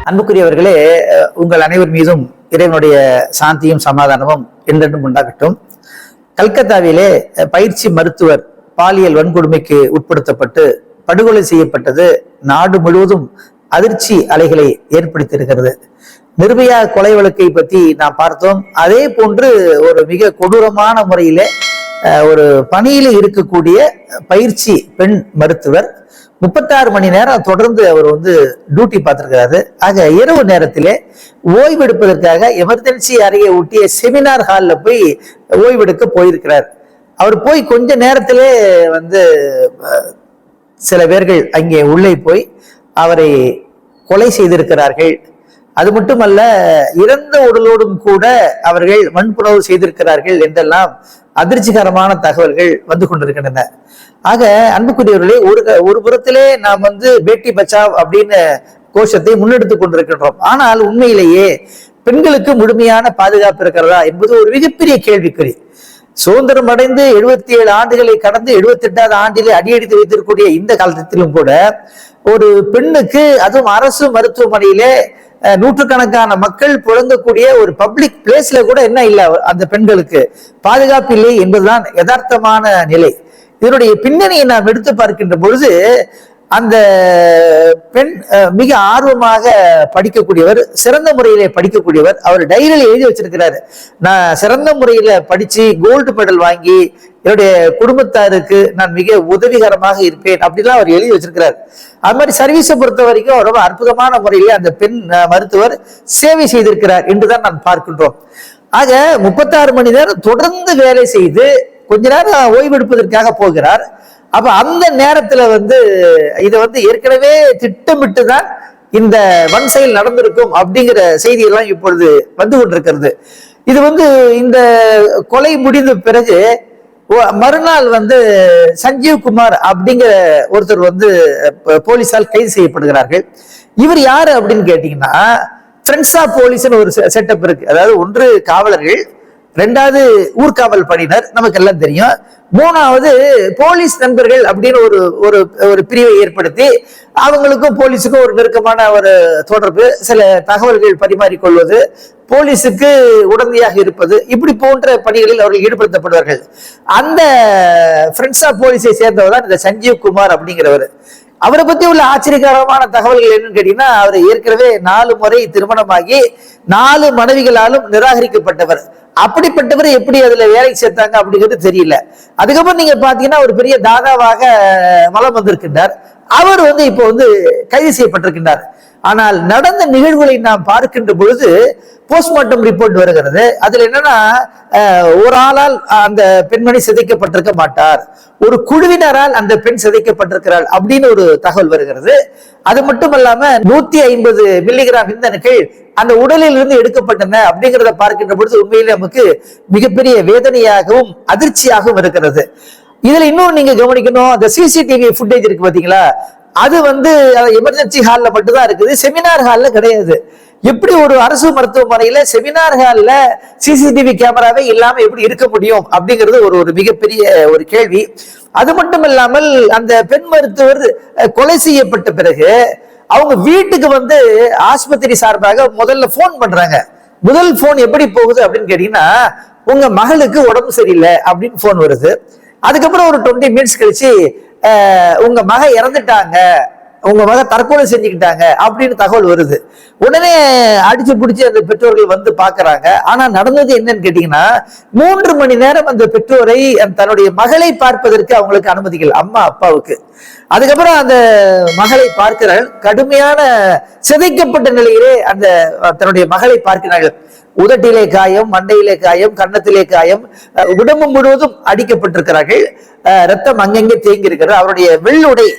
அன்புக்குரியவர்களே, உங்கள் அனைவர் மீதும் இறைவனுடைய சாந்தியும் சமாதானமும் என்றென்றும் உண்டாகட்டும். கல்கத்தாவிலே பயிற்சி மருத்துவர் பாலியல் வன்கொடுமைக்கு உட்படுத்தப்பட்டு படுகொலை செய்யப்பட்டது நாடு முழுவதும் அதிர்ச்சி அலைகளை ஏற்படுத்தியிருக்கிறது. நிர்பயா கொலை வழக்கை பற்றி நாம் பார்த்தோம். அதே போன்று ஒரு மிக கொடூரமான முறையிலே ஒரு பணியில இருக்கக்கூடிய பயிற்சி பெண் மருத்துவர் 36 மணி நேரம் தொடர்ந்து அவர் டியூட்டி பார்த்திருக்கிறாரு. ஆக இரவு நேரத்திலே ஓய்வெடுப்பதற்காக எமர்ஜென்சி அறையை ஒட்டிய செமினார் ஹாலில் போய் ஓய்வெடுக்க போயிருக்கிறார். அவர் போய் கொஞ்ச நேரத்திலே சில பேர்கள் அங்கே உள்ளே போய் அவரை கொலை செய்திருக்கிறார்கள். அது மட்டுமல்ல, இறந்த உடலோடும் கூட அவர்கள் வன்புணர்வு செய்திருக்கிறார்கள் என்றெல்லாம் அதிர்ச்சிகரமான தகவல்கள் வந்து கொண்டிருக்கின்றன. ஆக அன்புக்குரியவர்களே, ஒரு புறத்திலே நாம் பேட்டி பச்சாவ் அப்படின்னு கோஷத்தை முன்னெடுத்து கொண்டிருக்கின்றோம். ஆனால் உண்மையிலேயே பெண்களுக்கு முழுமையான பாதுகாப்பு இருக்கிறதா என்பது ஒரு மிகப்பெரிய கேள்விக்குறி. சுதந்திரம் அடைந்து 77 ஆண்டுகளை கடந்து 78வது ஆண்டிலே அடியெடுத்து வைத்திருக்கக்கூடிய இந்த காலத்திலும் கூட ஒரு பெண்ணுக்கு, அதுவும் அரசு மருத்துவமனையிலே நூற்றுக்கணக்கான மக்கள் புழங்கக்கூடிய ஒரு பப்ளிக் பிளேஸ்ல கூட என்ன இல்லை, அந்த பெண்களுக்கு பாதுகாப்பு இல்லை என்பதுதான் யதார்த்தமான நிலை. இதனுடைய பின்னணியை நாம் எடுத்து பார்க்கின்ற பொழுது, அந்த பெண் மிக ஆர்வமாக படிக்கக்கூடியவர், சிறந்த முறையிலே படிக்கக்கூடியவர். அவர் டைரியில் எழுதி வச்சிருக்கிறாரு, நான் சிறந்த முறையில படிச்சு கோல்டு மெடல் வாங்கி என்னுடைய குடும்பத்தாருக்கு நான் மிக உதவிகரமாக இருப்பேன் அப்படின்லாம் அவர் எழுதி வச்சிருக்கிறார். அது மாதிரி சர்வீஸை பொறுத்த வரைக்கும் ரொம்ப அற்புதமான முறையிலே அந்த பெண் மருத்துவர் சேவை செய்திருக்கிறார் என்றுதான் நாம் பார்க்கின்றோம். ஆக 36 மணி நேரம் தொடர்ந்து வேலை செய்து கொஞ்ச நேரம் ஓய்வெடுப்பதற்காக போகிறார். அப்ப அந்த நேரத்துல இதை ஏற்கனவே திட்டமிட்டு தான் இந்த வன் செயல் நடந்திருக்கும் அப்படிங்கிற செய்தியெல்லாம் இப்பொழுது வந்து கொண்டிருக்கிறது. இது இந்த கொலை முடிந்த பிறகு மறுநாள் சஞ்சீவ் குமார் அப்படிங்கிற ஒருத்தர் போலீஸால் கைது செய்யப்படுகிறார்கள். இவர் யாரு அப்படின்னு கேட்டீங்கன்னா, ஃப்ரெண்ட்ஸ் ஆஃப் போலீஸ்னு ஒரு செட்டப் இருக்கு. அதாவது ஒன்று காவலர்கள், 2வது ஊர்காவல் பணியினர், நமக்கு எல்லாம் தெரியும். 3வது போலீஸ் நண்பர்கள் அப்படின்னு ஒரு பிரிவை ஏற்படுத்தி அவங்களுக்கும் போலீஸுக்கும் ஒரு நெருக்கமான ஒரு தொடர்பு, சில தகவல்கள் பரிமாறிக்கொள்வது, போலீஸுக்கு உடந்தையாக இருப்பது, இப்படி போன்ற பணிகளில் அவர்கள் ஈடுபடுத்தப்படுவார்கள். அந்த ஃப்ரெண்ட்ஸ் ஆஃப் போலீஸை சேர்ந்தவர் தான் இந்த சஞ்சீவ் குமார் அப்படிங்கிறவர். அவரை பத்தி உள்ள ஆச்சரியகரமான தகவல்கள் என்னன்னு கேட்டீங்கன்னா, அவர் ஏற்கனவே 4 முறை திருமணமாகி 4 மனைவிகளாலும் நிராகரிக்கப்பட்டவர். அப்படிப்பட்டவர் எப்படி அதுல வேலைக்கு சேர்த்தாங்க அப்படிங்கிறது தெரியல. அதுக்கப்புறம் நீங்க பாத்தீங்கன்னா ஒரு பெரிய தாதாவாக வலம் வந்திருக்கின்றார். அவர் இப்போ கைது செய்யப்பட்டிருக்கின்றார். ஆனால் நடந்த நிகழ்வுகளை நாம் பார்க்கின்ற பொழுது போஸ்ட்மார்ட்டம் ரிப்போர்ட் வருகிறது. அதுல என்னன்னா, ஒரு ஆளால் அந்த பெண்மணி சிதைக்கப்பட்டிருக்க மாட்டார், ஒரு குழுவினரால் அந்த பெண் சிதைக்கப்பட்டிருக்கிறாள் அப்படின்னு ஒரு தகவல் வருகிறது. அது மட்டுமல்லாம 150 மில்லிகிராம் விந்தணுக்கள் அந்த உடலில் இருந்து எடுக்கப்பட்டன அப்படிங்கிறத பார்க்கின்ற பொழுது உண்மையிலே நமக்கு மிகப்பெரிய வேதனையாகவும் அதிர்ச்சியாகவும் இருக்கிறது. இதுல இன்னொரு நீங்க கவனிக்கணும், அந்த சிசிடிவி ஃபுட்டேஜ் இருக்கு பாத்தீங்களா, அது எமர்ஜென்சி ஹால்ல மட்டும்தான் இருக்குது, செமினார் ஹால்ல கிடையாது. எப்படி ஒரு அரசு மருத்துவமனையில செமினார் ஹால்ல சிசிடிவி கேமராவே இல்லாம எப்படி இருக்க முடியும் அப்படிங்கிறது ஒரு மிகப்பெரிய ஒரு கேள்வி. அது மட்டும் இல்லாமல் அந்த பெண் மருத்துவர் கொலை செய்யப்பட்ட பிறகு அவங்க வீட்டுக்கு ஆஸ்பத்திரி சார்பாக முதல்ல போன் பண்றாங்க. முதல் போன் எப்படி போகுது அப்படின்னு கேட்டீங்கன்னா, உங்க மகளுக்கு உடம்பு சரியில்லை அப்படின்னு போன் வருது. அதுக்கப்புறம் ஒரு 20 மினிட்ஸ் கழிச்சு உங்க மக இறந்துட்டாங்க, உங்க மக தற்கொலை செஞ்சுக்கிட்டாங்க அப்படின்னு தகவல் வருது. உடனே அடிச்சு பிடிச்சி அந்த பெற்றோர்கள் பாக்குறாங்க. ஆனா நடந்தது என்னன்னு கேட்டீங்கன்னா, 3 மணி நேரம் அந்த பெற்றோரை தன்னுடைய மகளை பார்ப்பதற்கு அவங்களுக்கு அனுமதிக்கல, அம்மா அப்பாவுக்கு. அதுக்கப்புறம் அந்த மகளை பார்க்கிறார்கள். கடுமையான சிதைக்கப்பட்ட நிலையிலே அந்த தன்னுடைய மகளை பார்க்கிறார்கள். உதட்டிலே காயம், மண்டையிலே காயம், கன்னத்திலே காயம், உடம்பு முழுவதும் அடிக்கப்பட்டிருக்கிறார்கள். ரத்தம் அங்கங்கே தேங்கி இருக்கிறது. அவருடைய வெள்ளுடை,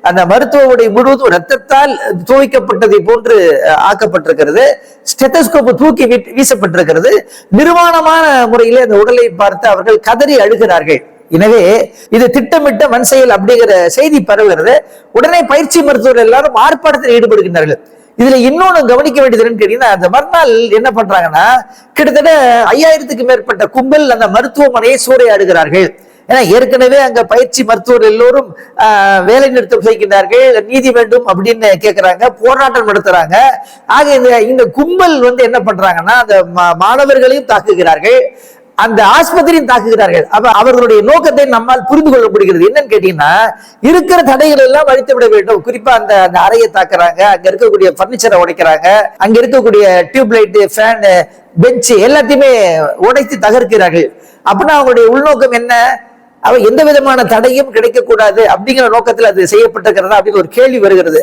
அந்த மருத்துவ உடை முழுவதும் ரத்தத்தால் துவைக்கப்பட்டதை போன்று ஆக்கப்பட்டிருக்கிறது. ஸ்டெத்தஸ்கோப் தூக்கி வீசப்பட்டிருக்கிறது. நிர்வாணமான முறையிலே அந்த உடலை பார்த்து அவர்கள் கதறி அழுகிறார்கள். எனவே இது திட்டமிட்ட வன் செயல் அப்படிங்கிற செய்தி பரவுகிறது. உடனே பயிற்சி மருத்துவர்கள் எல்லாரும் ஆர்ப்பாட்டத்தில் ஈடுபடுகின்றார்கள். இதுல இன்னொன்னு கவனிக்க வேண்டியதுன்னு கேட்டீங்கன்னா, அந்த மறுநாள் என்ன பண்றாங்கன்னா, கிட்டத்தட்ட 5000க்கு மேற்பட்ட கும்பல் அந்த மருத்துவமனையை சூறையாடுகிறார்கள். ஏன்னா ஏற்கனவே அங்க பயிற்சி மருத்துவர் எல்லோரும் வேலை நிறுத்தம் செய்கின்றார்கள், நீதி வேண்டும் அப்படின்னு கேட்கிறாங்க, போராட்டம் நடத்துறாங்க. ஆக இந்த கும்பல் என்ன பண்றாங்கன்னா அந்த மாணவர்களையும் தாக்குகிறார்கள், அந்த ஆஸ்பத்திரியும் தாக்குகிறார்கள். அப்ப அவர்களுடைய நோக்கத்தை நம்மால் புரிந்து கொள்ள முடிகிறது. என்னன்னு கேட்டீங்கன்னா, இருக்கிற தடைகள் எல்லாம் அழித்து விட வேண்டும். குறிப்பா அந்த அறையை தாக்குறாங்க, அங்க இருக்கக்கூடிய பர்னிச்சரை உடைக்கிறாங்க, அங்க இருக்கக்கூடிய டியூப்லைட், ஃபேன், பெஞ்ச் எல்லாத்தையுமே உடைத்து தகர்க்கிறார்கள். அப்படின்னா அவங்களுடைய உள்நோக்கம் என்ன? அவ எந்த விதமான தடையும் கிடைக்கக்கூடாது அப்படிங்கிற நோக்கத்தில் அது செய்யப்பட்டிருக்கிறதா அப்படின்னு ஒரு கேள்வி வருகிறது.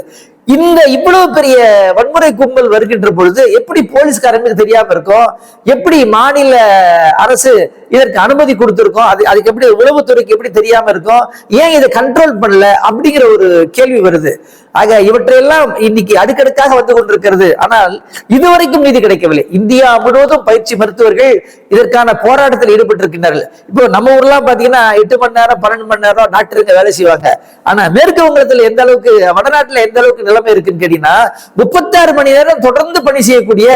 இவ்வளவு பெரிய வன்முறை கும்பல் வருகின்ற பொழுது எப்படி போலீஸ்காரங்களுக்கு தெரியாம இருக்கும்? எப்படி மாநில அரசு இதற்கு அனுமதி கொடுத்திருக்கோம்? அதுக்கு எப்படி உளவுத்துறைக்கு எப்படி தெரியாம இருக்கும்? ஏன் இதை கண்ட்ரோல் பண்ணல அப்படிங்கிற ஒரு கேள்வி வருது. ஆக இவற்றையெல்லாம் இன்னைக்கு அடுக்கடுக்காக வந்து கொண்டிருக்கிறது. ஆனால் இதுவரைக்கும் நீதி கிடைக்கவில்லை. இந்தியா முழுவதும் பயிற்சி மருத்துவர்கள் இதற்கான போராட்டத்தில் ஈடுபட்டிருக்கின்றார்கள். இப்போ நம்ம ஊர்லாம் பாத்தீங்கன்னா 8 மணி நேரம் 12 மணி நேரம் டாக்டருங்க வேலை செய்வாங்க. ஆனா மேற்கு வங்கத்தில் எந்த அளவுக்கு, வடநாட்டுல எந்த அளவுக்கு நிலைமை இருக்குன்னு கேட்டீங்கன்னா 36 மணி நேரம் தொடர்ந்து பணி செய்யக்கூடிய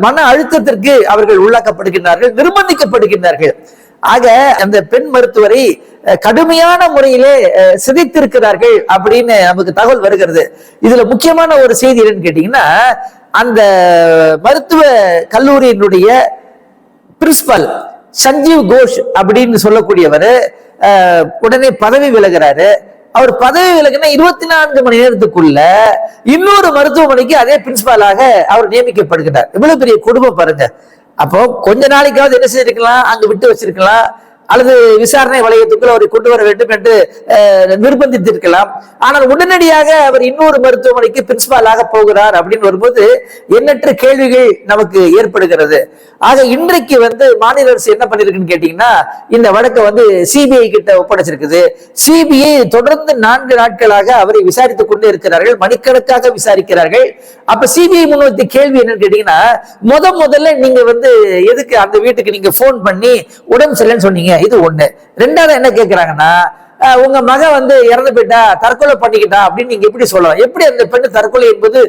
மன அழுத்தத்திற்கு அவர்கள் உள்ளாக்கப்படுகின்றார்கள், நிர்பந்திக்கப்படுகின்றார்கள். ஆக அந்த பெண் மருத்துவரை கடுமையான முறையிலே சிதைத்திருக்கிறார்கள் அப்படின்னு நமக்கு தகவல் வருகிறது. இதுல முக்கியமான ஒரு செய்தி என்னன்னு கேட்டீங்கன்னா, அந்த மருத்துவ கல்லூரியினுடைய பிரின்சிபல் சஞ்சீவ் கோஷ் அப்படின்னு சொல்லக்கூடியவர் உடனே பதவி விலகிறாரு. அவர் பதவி விலகின 24 மணி நேரத்துக்குள்ள இன்னொரு மருத்துவமனைக்கு அதே பிரின்சிபாலாக அவர் நியமிக்கப்படுகிறார். இவ்வளவு பெரிய குடும்பம் பாருங்க. அப்போ கொஞ்ச நாளைக்காவது என்ன செய்திருக்கலாம், அங்கு விட்டு வச்சிருக்கலாம், அல்லது விசாரணை வளையத்துக்குள் அவரை கொண்டு வர வேண்டும் என்று நிர்பந்தித்திருக்கலாம். ஆனால் உடனடியாக அவர் இன்னொரு மருத்துவமனைக்கு பிரின்சிபாலாக போகிறார் அப்படின்னு வரும்போது எண்ணற்ற கேள்விகள் நமக்கு ஏற்படுகிறது. ஆக இன்றைக்கு மாநில அரசு என்ன பண்ணிருக்குன்னு கேட்டீங்கன்னா, இந்த வழக்கை சிபிஐ கிட்ட ஒப்படைச்சிருக்குது. சிபிஐ தொடர்ந்து 4 நாட்களாக அவரை விசாரித்துக் கொண்டே இருக்கிறார்கள், மணிக்கணக்காக விசாரிக்கிறார்கள். அப்ப சிபிஐ முன்வைத்த கேள்வி என்னன்னு கேட்டீங்கன்னா, முதல்ல நீங்க எதுக்கு அந்த வீட்டுக்கு நீங்க போன் பண்ணி உடம்பு சரியில்லைன்னு சொன்னீங்க? இது ஒண்ணு. ரெண்டாவது என்ன கேட்கிறாங்கன்னா, உங்க மக இறந்து போயிட்டா, தற்கொலை பண்ணிக்கிட்டா அப்படின்னு நீங்க எப்படி சொல்லலாம்? எப்படி அந்த பெண்ணு தற்கொலை என்பது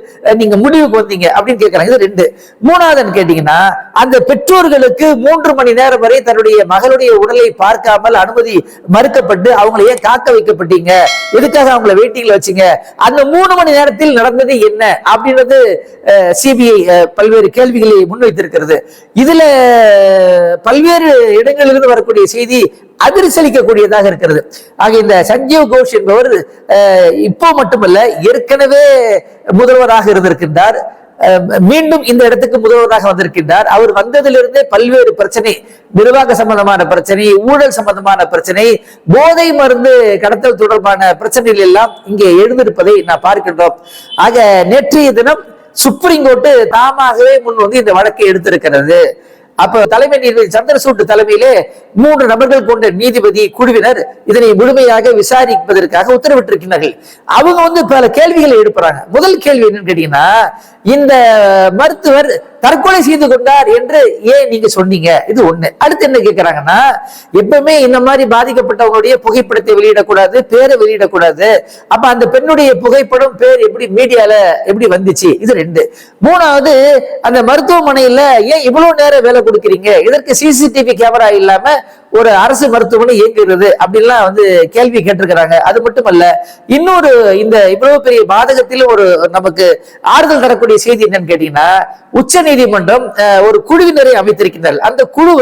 நீங்க முடிவுக்கு வந்தீங்க அப்படின்னு கேட்கறாங்க. இது 2. மூணாவதுன்னு கேட்டீங்கன்னா, அந்த பெற்றோர்களுக்கு 3 மணி நேரம் வரை தன்னுடைய மகளுடைய உடலை பார்க்காமல் அனுமதி மறுக்கப்பட்டு அவங்களை ஏன் காக்க வைக்கப்பட்டீங்க? எதுக்காக அவங்களை வெயிட்டிங்ல வச்சீங்க? அந்த 3 மணி நேரத்தில் நடந்தது என்ன அப்படின்றது சிபிஐ பல்வேறு கேள்விகளை முன்வைத்திருக்கிறது. இதுல பல்வேறு இடங்களிலிருந்து வரக்கூடிய செய்தி அதிர்ச்சலிக்கக்கூடியதாக இருக்கிறது. ஆக இந்த சஞ்சீவ் கோஷ் என்பவர் இப்போ மட்டுமல்ல, ஏற்கனவே முதல்வராக இருந்திருக்கின்றார், மீண்டும் இந்த இடத்துக்கு முதல்வராக வந்திருக்கின்றார். அவர் வந்ததிலிருந்தே பல்வேறு பிரச்சனை, நிர்வாக சம்பந்தமான பிரச்சனை, ஊழல் சம்பந்தமான பிரச்சனை, போதை மருந்து கடத்தல் தொடர்பான பிரச்சனைகள் எல்லாம் இங்கே எழுந்திருப்பதை நான் பார்க்கின்றோம். ஆக நேற்றைய தினம் சுப்ரீம் கோர்ட்டு தாமாகவே முன் இந்த வழக்கை எடுத்திருக்கிறது. அப்ப தலைமை நீதிபதி சந்திரசூட் தலைமையிலே 3 நபர்கள் கொண்ட நீதிபதி குழுவினர் இதனை முழுமையாக விசாரிப்பதற்காக உத்தரவிட்டிருக்கிறார்கள். அவங்க பல கேள்விகளை எழுப்புறாங்க. முதல் கேள்வி என்னன்னு கேட்டீங்கன்னா, இந்த மருத்துவர் தற்கொலை செய்து கொண்டார் என்று ஏன் நீங்க சொன்னீங்க? இது ஒண்ணு. அடுத்து என்ன கேட்கிறாங்கன்னா, எப்பவுமே இந்த மாதிரி பாதிக்கப்பட்டவங்களுடைய புகைப்படத்தை வெளியிடக்கூடாது, பேரை வெளியிடக்கூடாது. அப்ப அந்த பெண்ணுடைய புகைப்படம், பேர் எப்படி மீடியால எப்படி வந்துச்சு? இது 2. மூணாவது, அந்த மருத்துவமனையில ஏன் இவ்வளவு நேரம் வேலை கொடுக்குறீங்க? இதற்கு சிசிடிவி கேமரா இல்லாம ஒரு அரசு மருத்துவமனை இயங்குகிறது அப்படின்லாம் கேள்வி கேட்டிருக்கிறாங்க. அது மட்டுமல்ல, இன்னொரு இந்த இவ்வளவு பெரிய பாதகத்தில் ஒரு நமக்கு ஆறுதல் தரக்கூடிய செய்தி என்னன்னு கேட்டீங்கன்னா, உச்ச நீதிமன்றம் ஒரு குழுவினரை அமைத்திருக்கிறார்கள். அந்த குழு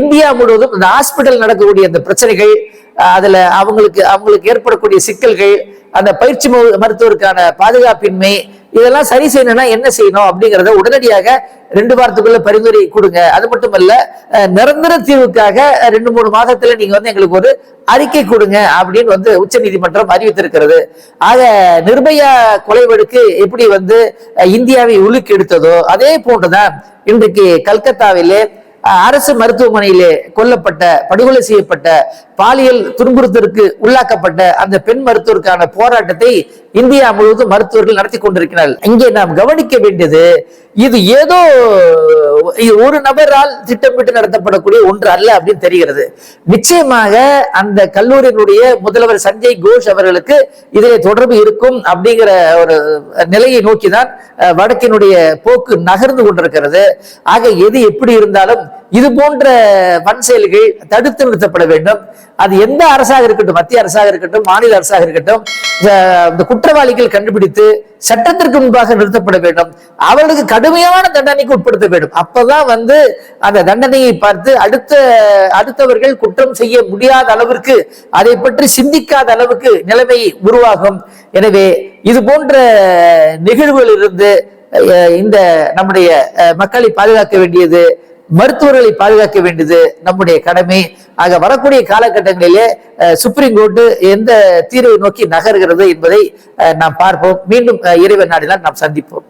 இந்தியா முழுவதும் இந்த ஹாஸ்பிட்டல் நடக்கக்கூடிய அந்த பிரச்சனைகள், அதுல அவங்களுக்கு ஏற்படக்கூடிய சிக்கல்கள், அந்த பயிற்சி மருத்துவருக்கான பாதுகாப்பின்மை, இதெல்லாம் சரி செய்யணும்னா என்ன செய்யணும் அப்படிங்கறத உடனடியாக 2 வாரத்துக்குள்ள பரிந்துரை கொடுங்க. அது மட்டுமல்ல, நிரந்தர தீர்வுக்காக 2-3 மாதத்துல நீங்க எங்களுக்கு ஒரு அறிக்கை கொடுங்க அப்படின்னு உச்ச நீதிமன்றம் அறிவித்திருக்கிறது. ஆக நிர்பயா கொலை வழக்கு எப்படி இந்தியாவை உலுக்கி எடுத்ததோ அதே போன்றுதான் இன்றைக்கு கல்கத்தாவிலே அரசு மருத்துவமனையிலே கொல்லப்பட்ட, படுகொலை செய்யப்பட்ட, பாலியல் துன்புறுத்தலுக்கு உள்ளாக்கப்பட்ட அந்த பெண் மருத்துவருக்கான போராட்டத்தை இந்தியா முழுவதும் மருத்துவர்கள் நடத்தி கொண்டிருக்கிறார்கள். இங்கே நாம் கவனிக்க வேண்டியது, இது ஏதோ ஒரு நபரால் திட்டமிட்டு நடத்தப்படக்கூடிய ஒன்று அல்ல அப்படின்னு தெரிகிறது. நிச்சயமாக அந்த கல்லூரியினுடைய முதல்வர் சஞ்சய் கோஷ் அவர்களுக்கு இதிலே தொடர்பு இருக்கும் அப்படிங்கிற ஒரு நிலையை நோக்கிதான் வடக்கினுடைய போக்கு நகர்ந்து கொண்டிருக்கிறது. ஆக எது எப்படி இருந்தாலும் இது போன்ற வன் செயல்கள் தடுத்து நிறுத்தப்பட வேண்டும். அது எந்த அரசாக இருக்கட்டும், மத்திய அரசாக இருக்கட்டும், மாநில அரசாக இருக்கட்டும், இந்த குற்றவாளிகள் கண்டுபிடித்து சட்டத்திற்கு முன்பாக நிறுத்தப்பட வேண்டும். அவர்களுக்கு கடுமையான தண்டனைக்கு உட்படுத்த வேண்டும். அப்பதான் அந்த தண்டனையை பார்த்து அடுத்தவர்கள் குற்றம் செய்ய முடியாத அளவிற்கு, அதை பற்றி சிந்திக்காத அளவுக்கு நிலைமை உருவாகும். எனவே இது போன்ற நிகழ்வுகளிலிருந்து இந்த நம்முடைய மக்களை பாதுகாக்க வேண்டியது, மருத்துவர்களை பாதுகாக்க வேண்டியது நம்முடைய கடமை. ஆக வரக்கூடிய காலகட்டங்களிலே சுப்ரீம் கோர்ட்டு எந்த தீர்வை நோக்கி நகர்கிறது என்பதை நாம் பார்ப்போம். மீண்டும் இறைவன் நாடினால் நாம் சந்திப்போம்.